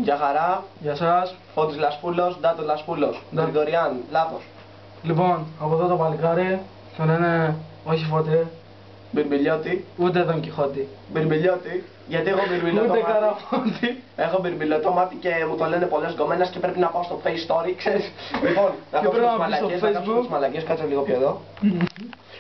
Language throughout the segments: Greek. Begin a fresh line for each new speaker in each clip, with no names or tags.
Γεια χαρά.
Γεια σας.
Φώτης Λασπούλος, Ντάτο Λασπούλος. Γρηγοριάν, λάθος.
Λοιπόν, από εδώ το παλικάρι το λένε όχι Φώτη,
Μπιρμπιλιώτη.
ούτε Δον Κιχώτη.
Μπιρμπιλιώτη, γιατί έχω μπιρμπιλιωτό
Ούτε
μάτι.
Καραφώτη.
Έχω μπιρμπιλιωτό μάτι και μου το λένε πολλές γκομένες και πρέπει να πάω στο face story, ξέρεις. Λοιπόν, να κόψουμε τις μαλακίες, να κόψουμε τις μαλακίες, κάτσε λίγο πιο εδώ.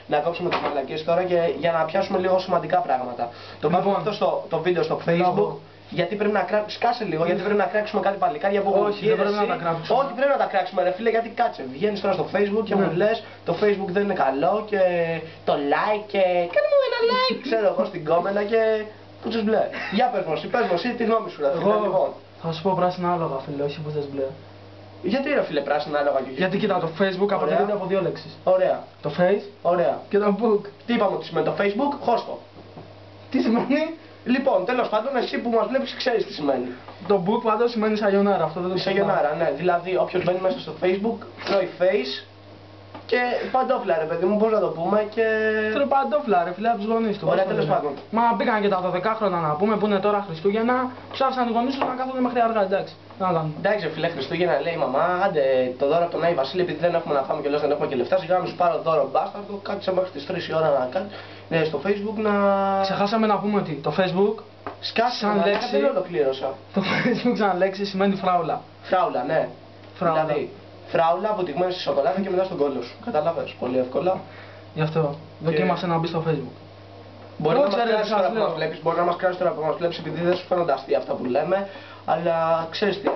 Να κόψουμε τις μαλακίες τώρα και για να πιάσουμε λίγο σημαντικά πράγματα. Το βάζουμε αυτό το βίντεο στο Facebook. Γιατί πρέπει να κράξουμε, σκάσε λίγο, γιατί πρέπει να κράξουμε κάτι παλικάρια που
όχι, δεν πρέπει να τα κράξουμε.
Όχι, πρέπει να τα κράξουμε, ρε φίλε, γιατί κάτσε. Βγαίνεις τώρα στο Facebook και μου λες το Facebook δεν είναι καλό και το like και κάνε μου ένα like, ξέρω εγώ στην κόμενα και που τους μπλε. Για πες μου εσύ, τη γνώμη σου, ρε φίλε. Λοιπόν.
Θα σου πω πράσινα άλογα, φίλε, όχι που θες μπλε.
Γιατί ρε φίλε πράσινα άλογα και
γιατί κοίτα, το Facebook αποτελείται από δύο λέξεις.
Ωραία.
Το face
ωραία.
Και το book.
Τι είπαμε ότι σημαίνει το Facebook, χώστο.
Τι σημαίνει?
Λοιπόν, τέλος πάντων, εσύ που μας βλέπεις ξέρεις τι σημαίνει.
Το book πάντως σημαίνει σαγιονάρα, αυτό δεν το ξέρω.
Σαγιονάρα, ναι. Δηλαδή, όποιος μπαίνει μέσα στο Facebook, τρώει face και παντόφλα, ρε παιδί μου, πώς να το πούμε και.
Τρώει παντόφλα, ρε φίλε, από τους γονείς του.
Ωραία, τέλος πάντων.
Μα πήγαν και τα 12χρονα να πούμε που είναι τώρα Χριστούγεννα, τους άφησαν οι γονείς τους να κάθονται μέχρι αργά, εντάξει.
Εντάξει, φίλε, Χριστούγεννα λέει η μαμά, άντε το δώρο από τον Άι Βασίλη, επειδή δεν έχουμε να φάμε και λες δεν έχουμε και λεφτά, σιγά να σου πάρω δώρο μπάσταρδο, κάτσε μέχρι τις 3 η ώρα να κάνει. Ναι, στο Facebook να.
Ξεχάσαμε να πούμε ότι το Facebook.
Σκάσε
σαν λέξη.
Δεν ολοκλήρωσα.
Το Facebook σαν λέξη σημαίνει φράουλα.
Φράουλα, ναι.
Φράουλα.
Δηλαδή, φράουλα αποτυγμένη στη σοκολάτα και μετά στον κόλλο σου. Κατάλαβες, πολύ εύκολα.
Γι' αυτό. Δοκίμασε να μπει στο Facebook.
Μπορεί να μας κράσεις τώρα που μας βλέπεις, μπορεί να μας κράσεις τώρα που μας βλέπεις επειδή δεν σου φαίνονται αστεία αυτά που λέμε, αλλά ξέρεις τι,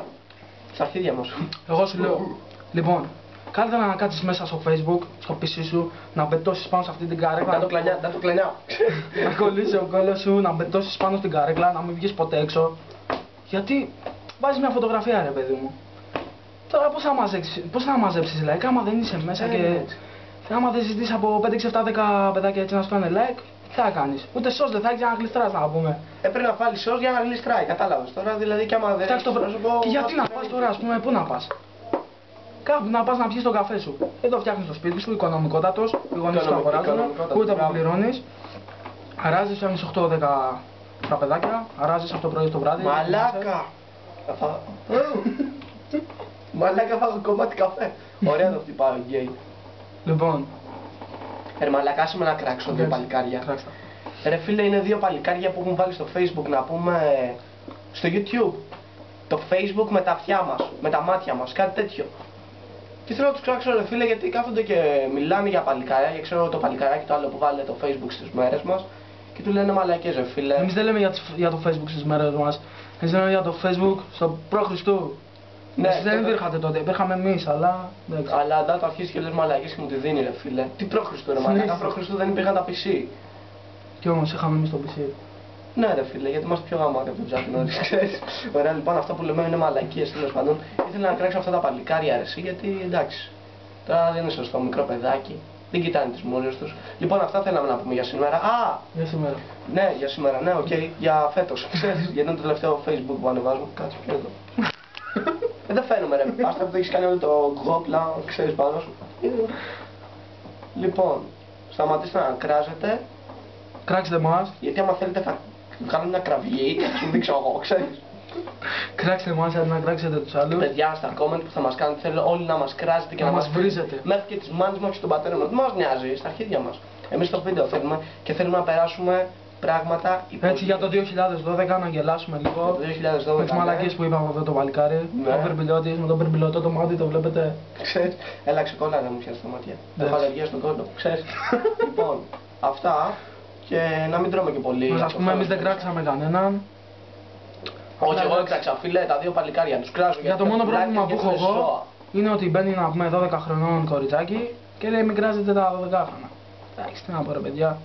στα αρχίδια μας.
Εγώ σου λέω, λοιπόν, καλύτερα να κάτσεις μέσα στο Facebook, στο PC σου, να μπετώσεις πάνω σε αυτή την καρέκλα.
Να το κλανιάω.
Να κολλήσει ο κόλλος σου, να μπετώσεις πάνω στην καρέκλα, να μην βγεις ποτέ έξω. Γιατί βάζεις μια φωτογραφία, ρε παιδί μου. Τώρα πώς θα μαζέψεις like, άμα δεν είσαι μέσα και άμα δεν ζητήσεις από 5, 6, 7, 10 παιδάκια έτσι να σου κάνουν like, τι θα κάνεις? Ούτε σως δεν θα έχεις για να γλιστράς, να πούμε.
Πρέπει να βάλεις σως για να γλιστράει, κατάλαβες τώρα, δηλαδή κι άμα δεν έχεις πρόσωπο.
Και γιατί να πας τώρα, ας πούμε, πού να πας? Κάπου να πας να πιεις τον καφέ σου. Εδώ φτιάχνεις το σπίτι σου, οικονομικότατος, οι γονείς σου αγοράζουν, ούτε που πληρώνεις. Αράζεις, φτιάχνεις 8-10 τραπεδάκια, αράζεις από το πρωί στο βράδυ.
Μαλάκα! Μαλάκα φάγω κομμάτι καφέ. Ωραία το χτυπάω γκέι.
Λοιπόν.
Μαλάκα, άσε με να κράξω δύο παλικάρια. Ρε φίλε, είναι δύο παλικάρια που έχουν βάλει στο Facebook να πούμε στο YouTube. Το Facebook με τα αυτιά μας, με τα μάτια μας, κάτι τέτοιο. Και θέλω να τους κράξω ρε φίλε γιατί κάθονται και μιλάνε για παλικάρια και ξέρω το παλικάράκι το άλλο που βάλε το Facebook στις μέρες μας και του λένε μαλακές ρε φίλε.
Εμείς δεν λέμε για το Facebook στις μέρες μας, εμείς λέμε για το Facebook στο προ-Χριστού. Ναι, εσείς δεν υπήρχατε τότε, υπήρχαμε εμείς, αλλά εντάξει.
Αλλά αντά το αρχίσεις και λες μαλακές και μου τη δίνει ρε φίλε. Τι προ-Χριστού ρε μαλακά, προ-Χριστού δεν υπήρχαν τα PC.
Κι όμως είχαμε εμείς το PC.
Ναι ρε φίλε, γιατί είμαστε πιο γαμάτοι από τον Τζάκη Νόρις, ξέρεις. Ωραία, λοιπόν, αυτό που λέμε είναι μαλακίες τέλος πάντων. Ήθελα να κράξω αυτά τα παλικάρια ρε, γιατί εντάξει. Τώρα δεν είναι σωστό, μικρό παιδάκι. Δεν κοιτάνε τις μούρες τους. Λοιπόν, αυτά θέλαμε να πούμε για σήμερα. Α!
Για σήμερα.
Ναι, για σήμερα, ναι, οκ. Για φέτος, ξέρεις. Γιατί είναι το τελευταίο Facebook που ανεβάζουμε. Κάτσε πιο εδώ. Δεν φαίνομαι ρε, άστα που το έχεις κάνει όλο το γόπλα, ξέρεις πάνω σου. Λοιπόν, σταματήστε να κράζετε.
Κράξτε μας.
Γιατί άμα θέλετε θα κάνω μια κραυγή και θα σου δείξω εγώ, ξέρεις.
Κράξτε μας, να κράξετε τους άλλους.
Παιδιά, στα comment που θα μας κάνετε θέλω όλοι να μας κράζετε και να μας
βρίζετε.
Μέχρι και τις μάνες μας και τον πατέρα μας. Δεν μας νοιάζει, στα αρχίδια μας. Εμείς το βίντεο θέλουμε και θέλουμε να περάσουμε πράγματα
έτσι για το 2012 να γελάσουμε λίγο. Με τις μαλακίες που είπαμε αυτό το παλικάρι. Το μπερμπιλιώτης, με τον μπερμπιλωτό το μάτι, το βλέπετε.
Ξέρεις, έλα ξεκόλλα να μου πιάσει τα μάτια. Έχω αλλεργία στον κόλλο, ξέρεις. Λοιπόν, αυτά και να μην τρώμε και πολύ.
Ας πούμε, εμείς δεν κράξαμε κανέναν.
Όχι, εγώ έκραξα, φίλε, τα δύο παλικάρια τους κράζω.
Για το μόνο πρόβλημα που έχω εγώ είναι ότι μπαίνει να πούμε 12 χρονών κοριτσάκι και λέει μην κράζετε τα 12 χρόνια. Εντάξει, τι να πω ρε παιδιά.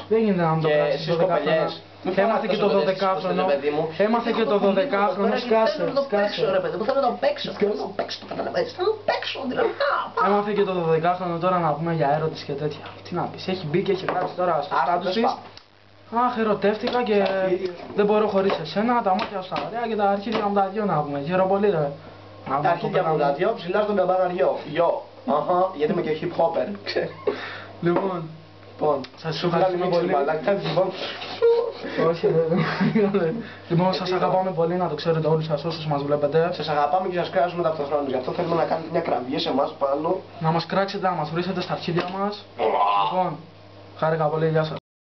Δεν γίνεται να μου το κράξεις 12 χρόνια. Έμαθε και το 12χρονο. Έμαθε και το 12χρονο. Σκάσε.
Θέλω να το παίξω. Θέλω να το παίξω, το καταλαβαίνεις. Θέλω να το παίξω, δηλαδή.
Έμαθε και το 12χρονο τώρα να πούμε για έρωτες και τέτοια. Τι να πεις, έχει μπει και έχει γράψει τώρα στο στάτους της. Αχ, ερωτεύτηκα και δεν μπορώ χωρίς εσένα, τα μάτια σου τα ωραία και τα αρχίδια μου τα δυο να πούμε. Χαίρομαι πολύ ρε.
Τα αρχίδια μου τα δυο ψηλά στον καμπαναριό. Γιο. Αχα, γιατί είμαι και hip hopper, ξέρεις.
Λοιπόν,
Λοιπόν,
Σας
σου
ευχαριστούμε
βγάλει
πολύ.
μαλάκα, λοιπόν.
Όχι, βέβαια. Λοιπόν, σας αγαπάμε πολύ, να το ξέρετε όλοι σας όσους μας βλέπετε.
Σας αγαπάμε και σας κράζουμε ταυτοχρόνως. Γι' αυτό θέλουμε να κάνετε μια κραυγή σε εμάς πάνω.
Να μας κράξετε, να μας βρίσκετε στα αρχίδια μας. Λοιπόν, χάρηκα πολύ, γεια σας.